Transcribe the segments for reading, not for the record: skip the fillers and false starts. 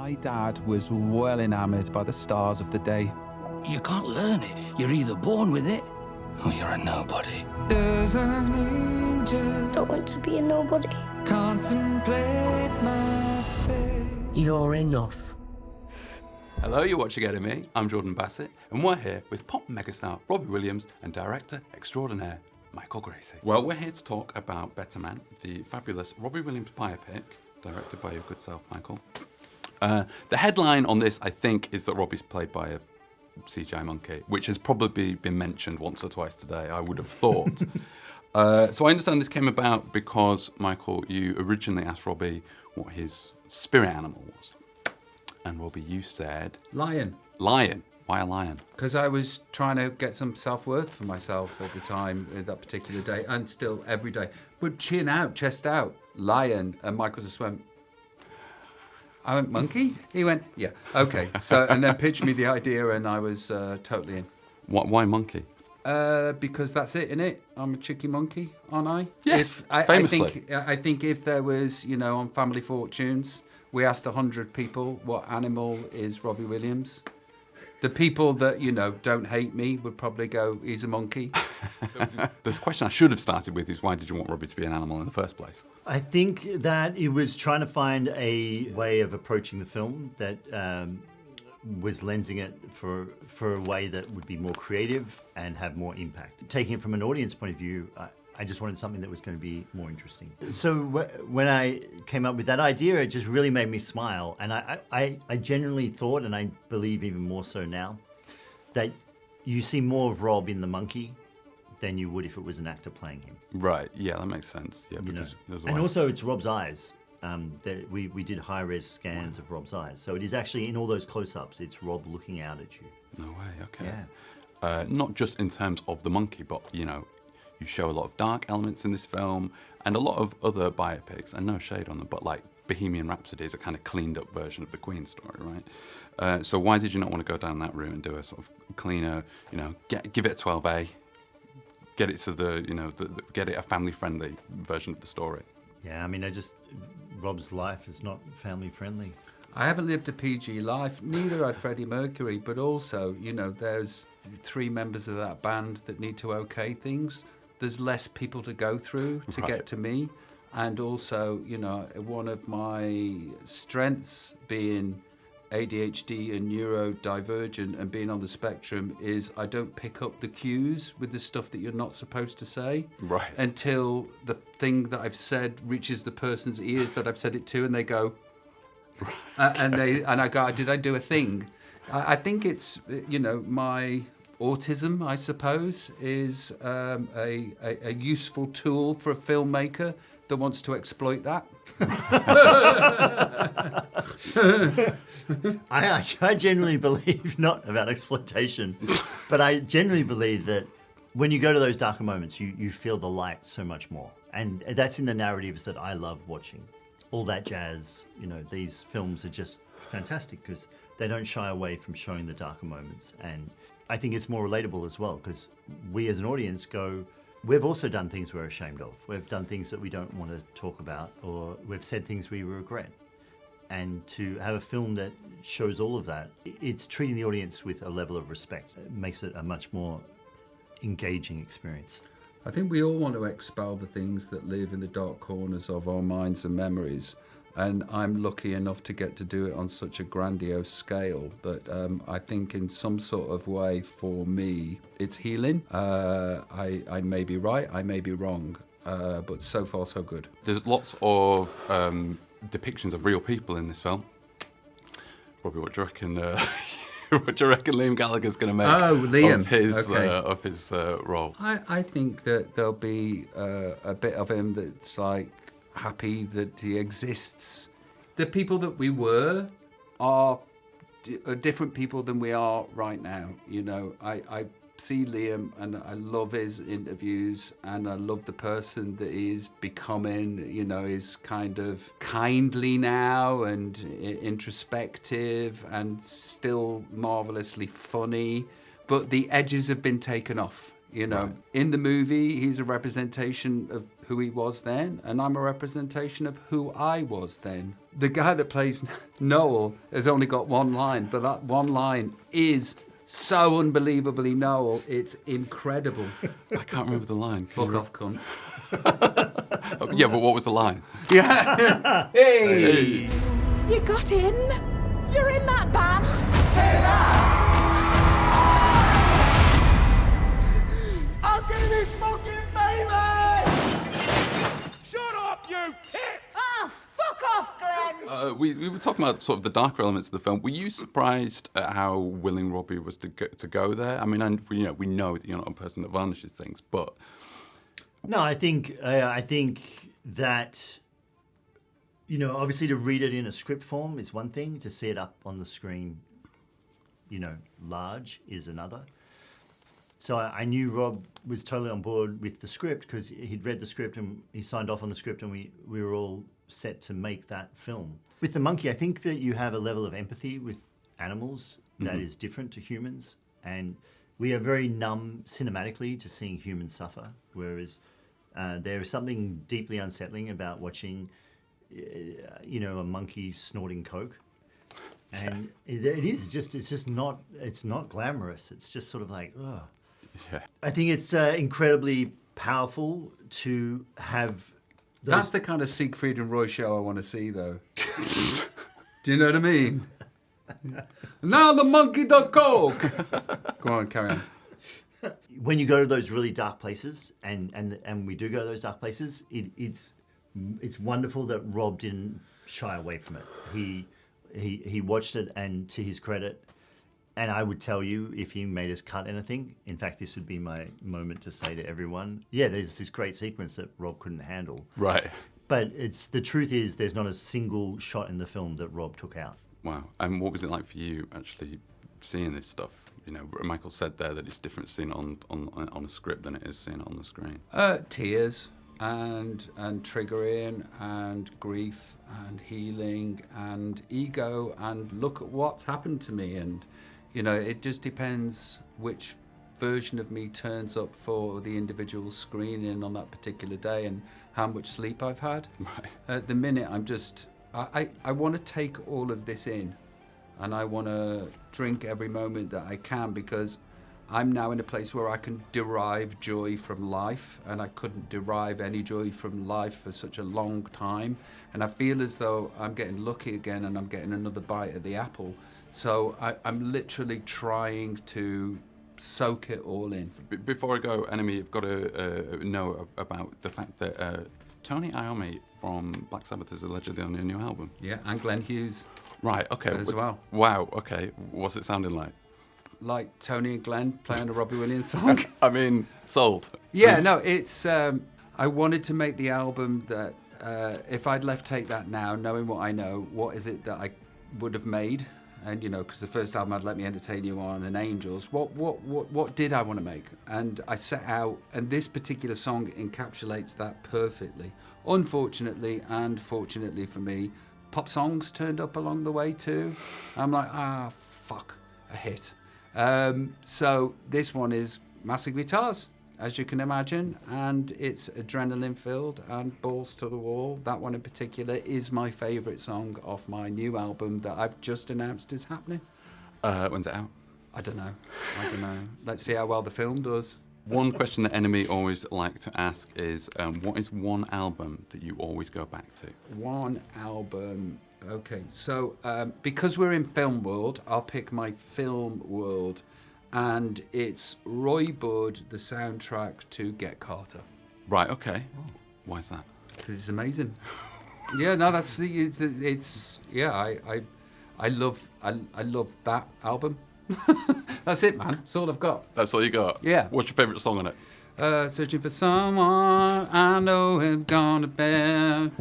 My dad was well enamoured by the stars of the day. You can't learn it. You're either born with it or you're a nobody. There's an angel. Don't want to be a nobody. Contemplate my fate. You're enough. Hello, you're watching Enemy. I'm Jordan Bassett, and we're here with pop megastar Robbie Williams and director extraordinaire Michael Gracey. Well, we're here to talk about Better Man, the fabulous Robbie Williams biopic, directed by your good self, Michael. The headline on this, I think, is that Robbie's played by a CGI monkey, which has probably been mentioned once or twice today, I would have thought. So I understand this came about because, Michael, you originally asked Robbie what his spirit animal was. And Robbie, you said... Lion. Lion. Why a lion? Because I was trying to get some self-worth for myself at the time, that particular day, and still every day. But chin out, chest out, lion. And Michael just went... I went, monkey? He went, yeah, okay. So, and then pitched me the idea, and I was totally in. Why monkey? Because that's it, innit? I'm a cheeky monkey, aren't I? Yes, famously. I think if there was, on Family Fortunes, we asked 100 people what animal is Robbie Williams. The people that, don't hate me would probably go, he's a monkey. The question I should have started with is, why did you want Robbie to be an animal in the first place? I think that it was trying to find a way of approaching the film that was lensing it for a way that would be more creative and have more impact. Taking it from an audience point of view, I just wanted something that was going to be more interesting. So when I came up with that idea, it just really made me smile. And I genuinely thought, and I believe even more so now, that you see more of Rob in the monkey than you would if it was an actor playing him. Right, yeah, that makes sense. Yeah, because and also it's Rob's eyes. We did high-res scans of Rob's eyes. So it is actually, in all those close-ups, it's Rob looking out at you. No way, okay. Yeah. Not just in terms of the monkey, but, you show a lot of dark elements in this film and a lot of other biopics, and no shade on them, but like Bohemian Rhapsody is a kind of cleaned up version of the Queen story, right? So why did you not want to go down that route and do a sort of cleaner, give it a 12A, get it to get it a family-friendly version of the story? Yeah, I mean, Rob's life is not family-friendly. I haven't lived a PG life, neither had Freddie Mercury, but also, there's 3 members of that band that need to okay things. There's less people to go through to get to me. And also, one of my strengths being ADHD and neurodivergent and being on the spectrum is I don't pick up the cues with the stuff that you're not supposed to say. Right. Until the thing that I've said reaches the person's ears that I've said it to, and they go... Okay. and I go, did I do a thing? I think it's, my autism, I suppose, is a useful tool for a filmmaker that wants to exploit that. I genuinely believe, not about exploitation, but I genuinely believe that when you go to those darker moments, you feel the light so much more. And that's in the narratives that I love watching. All that jazz, these films are just fantastic because they don't shy away from showing the darker moments. And I think it's more relatable as well because we as an audience we've also done things we're ashamed of. We've done things that we don't want to talk about, or we've said things we regret. And to have a film that shows all of that, it's treating the audience with a level of respect. It makes it a much more engaging experience. I think we all want to expel the things that live in the dark corners of our minds and memories. And I'm lucky enough to get to do it on such a grandiose scale that I think in some sort of way for me, it's healing. I may be right, I may be wrong, but so far so good. There's lots of depictions of real people in this film. Robbie, what do you reckon? What do you reckon Liam Gallagher's going to make Liam. of his role? I think that there'll be a bit of him that's like happy that he exists. The people that we were are different people than we are right now. I see Liam and I love his interviews and I love the person that he's becoming. He's kind of kindly now and introspective and still marvelously funny, but the edges have been taken off. Right. In the movie, he's a representation of who he was then, and I'm a representation of who I was then. the guy that plays Noel has only got one line, but that one line is so unbelievably Noel. It's incredible. I can't remember the line. Fuck off, cunt. Yeah, but what was the line? Yeah. Hey. You got in? You're in that band? I'll give you fucking baby! Shut up, you tits! Oh, fuck off, Glenn! We were talking about sort of the darker elements of the film. Were you surprised at how willing Robbie was to go there? I mean, and we know that you're not a person that varnishes things, but No, I think that, obviously to read it in a script form is one thing. To see it up on the screen, large is another. So I knew Rob was totally on board with the script because he'd read the script and he signed off on the script, and we were all set to make that film. With the monkey, I think that you have a level of empathy with animals that is different to humans, and we are very numb cinematically to seeing humans suffer, whereas there is something deeply unsettling about watching, a monkey snorting coke. And it's not glamorous. It's just sort of like, ugh. yeah. I think it's incredibly powerful to have. That's the kind of Siegfried and Roy show I want to see, though. Do you know what I mean? Now the monkey the coke. Go on, carry on. When you go to those really dark places, and we do go to those dark places, it's wonderful that Rob didn't shy away from it. He watched it, and to his credit, and I would tell you if he made us cut anything. In fact, this would be my moment to say to everyone, yeah, there's this great sequence that Rob couldn't handle. Right. But the truth is there's not a single shot in the film that Rob took out. Wow. And what was it like for you actually seeing this stuff? Michael said there that it's different seeing it on a script than it is seeing it on the screen. Tears and triggering and grief and healing and ego and look at what's happened to me, and it just depends which version of me turns up for the individual screening on that particular day and how much sleep I've had. Right. At the minute, I want to take all of this in, and I want to drink every moment that I can, because I'm now in a place where I can derive joy from life, and I couldn't derive any joy from life for such a long time. And I feel as though I'm getting lucky again, and I'm getting another bite at the apple. So I'm literally trying to soak it all in. Before I go, Enemy, you've got to know about the fact that Tony Iommi from Black Sabbath is allegedly on your new album. Yeah, and Glenn Hughes. Right, okay. As well. Wow, okay. What's it sounding like? Like Tony and Glenn playing a Robbie Williams song. I mean, sold. Yeah, no, it's... I wanted to make the album that if I'd left Take That Now, knowing what I know, what is it that I would have made? And, because the first album I'd Let Me Entertain You on and Angels, what did I want to make? And I set out, and this particular song encapsulates that perfectly. Unfortunately, and fortunately for me, pop songs turned up along the way too. I'm like, fuck, a hit. So this one is massive guitars, as you can imagine, and it's adrenaline filled and balls to the wall. That one in particular is my favourite song off my new album that I've just announced is happening. When's it out? I don't know. Let's see how well the film does. One question that Enemy always like to ask is, what is one album that you always go back to? One album. Okay, so because we're in film world, I'll pick my film world, and it's Roy Budd, the soundtrack to Get Carter. Right, okay. Why is that? Because it's amazing. Yeah, no, it's I love that album. That's it, man. That's all I've got. That's all you got? Yeah. What's your favourite song on it? Searching for someone I know have gone to bed.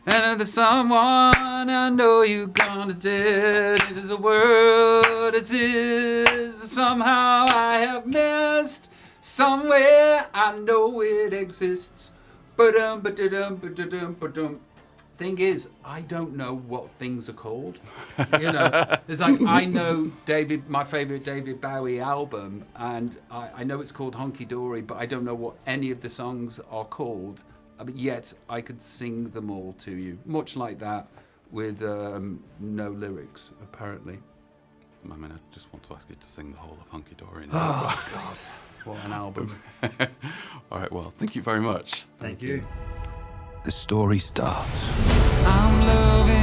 And there's someone I know you're gonna dead. It is a world as is. Somehow I have missed. Somewhere I know it exists. Ba-dum, ba-da-dum, ba-da-dum, ba-dum. Thing is, I don't know what things are called. It's like I know my favourite David Bowie album, and I know it's called Honky Dory, but I don't know what any of the songs are called. but yet I could sing them all to you, much like that, with no lyrics, apparently. I mean, I just want to ask you to sing the whole of Hunky Dory. Oh, God. What an album. All right, well, thank you very much. Thank you. The story starts. I'm loving